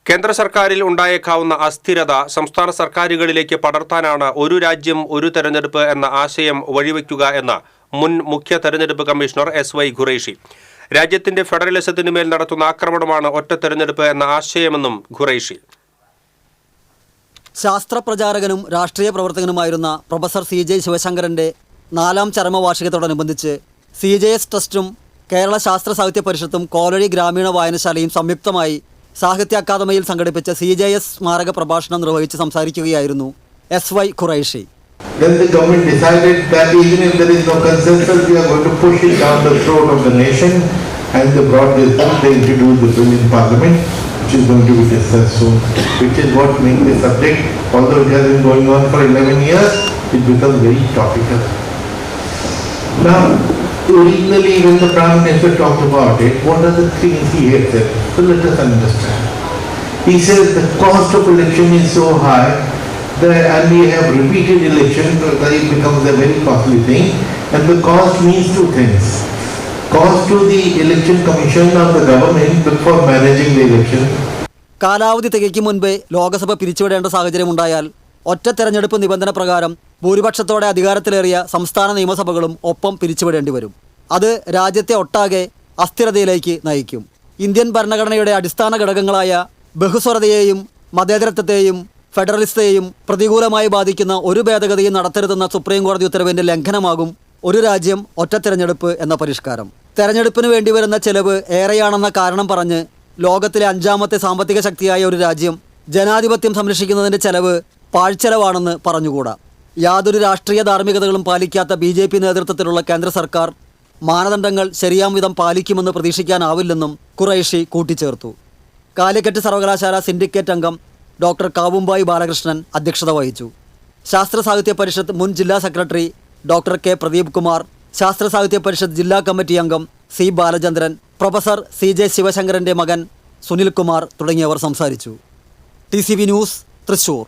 കേന്ദ്ര സർക്കാരിൽ ഉണ്ടായേക്കാവുന്ന അസ്ഥിരത സംസ്ഥാന സർക്കാരുകളിലേക്ക് പടർത്താനാണ് ഒരു രാജ്യം ഒരു തെരഞ്ഞെടുപ്പ് എന്ന ആശയം വഴിവെക്കുക എന്ന് മുൻ മുഖ്യ തെരഞ്ഞെടുപ്പ് കമ്മീഷണർ SY ഖുറൈഷി. രാജ്യത്തിന്റെ ഫെഡറലിസത്തിനുമേൽ നടത്തുന്ന ആക്രമണമാണ് ഒറ്റ തെരഞ്ഞെടുപ്പ് എന്ന ആശയമെന്നും ഖുറൈഷി. ശാസ്ത്രപ്രചാരകനും രാഷ്ട്രീയ പ്രവർത്തകനുമായിരുന്ന പ്രൊഫസർ CJ ശിവശങ്കരന്റെ 4ാം ചരമവാർഷികത്തോടനുബന്ധിച്ച് CJS ട്രസ്റ്റും കേരള ശാസ്ത്ര സാഹിത്യ പരിഷത്തും കോലഴി ഗ്രാമീണ വായനശാലയും സംയുക്തമായി സാഹിത്യ അക്കാദമിയിൽ സംഘടിപ്പിച്ച CJS സ്മാരക പ്രഭാഷണം നിർവഹിച്ച് സംസാരിക്കുകയായിരുന്നു SY Qureshi. Then the government decided that even if there is no consensus, we are going to push it down the throat of the nation, and they brought this bill, they introduced the bill in Parliament, which is going to be discussed soon, which is what makes the subject, although it has been going on for 11 years, it becomes very topical. Now, originally when the Prime Minister talked about it, what are the things he had said? So let us understand. He says the cost of election is so high, and we have repeated election, that it becomes a very costly thing, and the cost means two things. Cost to the election commission of the government for managing the election. കാലാവധി തികയ്ക്കും മുൻപേ ലോകസഭ പിരിച്ചുവിടേണ്ട സാഹചര്യമുണ്ടായാൽ ഒറ്റ തെരഞ്ഞെടുപ്പ് നിബന്ധന പ്രകാരം ഭൂരിപക്ഷത്തോടെ അധികാരത്തിലേറിയ സംസ്ഥാന നിയമസഭകളും ഒപ്പം പിരിച്ചുവിടേണ്ടി വരും. അത് രാജ്യത്തെ ഒട്ടാകെ അസ്ഥിരതയിലേക്ക് നയിക്കും. ഇന്ത്യൻ ഭരണഘടനയുടെ അടിസ്ഥാന ഘടകങ്ങളായ ബഹുസ്വരതയെയും മതേതരത്വത്തെയും ഫെഡറലിസത്തെയും പ്രതികൂലമായി ബാധിക്കുന്ന ഒരു ഭേദഗതിയും നടത്തരുതെന്ന സുപ്രീം കോടതി ഉത്തരവിന്റെ ലംഘനമാകും ഒരു രാജ്യം ഒറ്റ തെരഞ്ഞെടുപ്പ് എന്ന പരിഷ്കാരം. തെരഞ്ഞെടുപ്പിന് വേണ്ടി വരുന്ന ചെലവ് ഏറെയാണെന്ന കാരണം പറഞ്ഞ് ലോകത്തിലെ 5ാമത്തെ സാമ്പത്തിക ശക്തിയായ ഒരു രാജ്യം ജനാധിപത്യം സംരക്ഷിക്കുന്നതിൻ്റെ ചെലവ് പാഴ്ചെലവാണെന്ന് പറഞ്ഞുകൂടാ. യാതൊരു രാഷ്ട്രീയ ധാർമ്മികതകളും പാലിക്കാത്ത BJP നേതൃത്വത്തിലുള്ള കേന്ദ്ര സർക്കാർ മാനദണ്ഡങ്ങൾ ശരിയാം വിധം പാലിക്കുമെന്ന് പ്രതീക്ഷിക്കാനാവില്ലെന്നും ഖുറൈഷി കൂട്ടിച്ചേർത്തു. കാലിക്കറ്റ് സർവകലാശാല സിൻഡിക്കേറ്റ് അംഗം ഡോക്ടർ കാവുമ്പായി ബാലകൃഷ്ണൻ അധ്യക്ഷത വഹിച്ചു. ശാസ്ത്ര സാഹിത്യ പരിഷത്ത് മുൻ ജില്ലാ secretary doctor K Pradeep Kumar, ശാസ്ത്ര സാഹിത്യ പരിഷത്ത് ജില്ലാ കമ്മിറ്റി അംഗം C ബാലചന്ദ്രൻ, പ്രൊഫസർ CJ ശിവശങ്കരൻ്റെ മകൻ സുനിൽ കുമാർ തുടങ്ങിയവർ സംസാരിച്ചു. TCV news, Thrissur.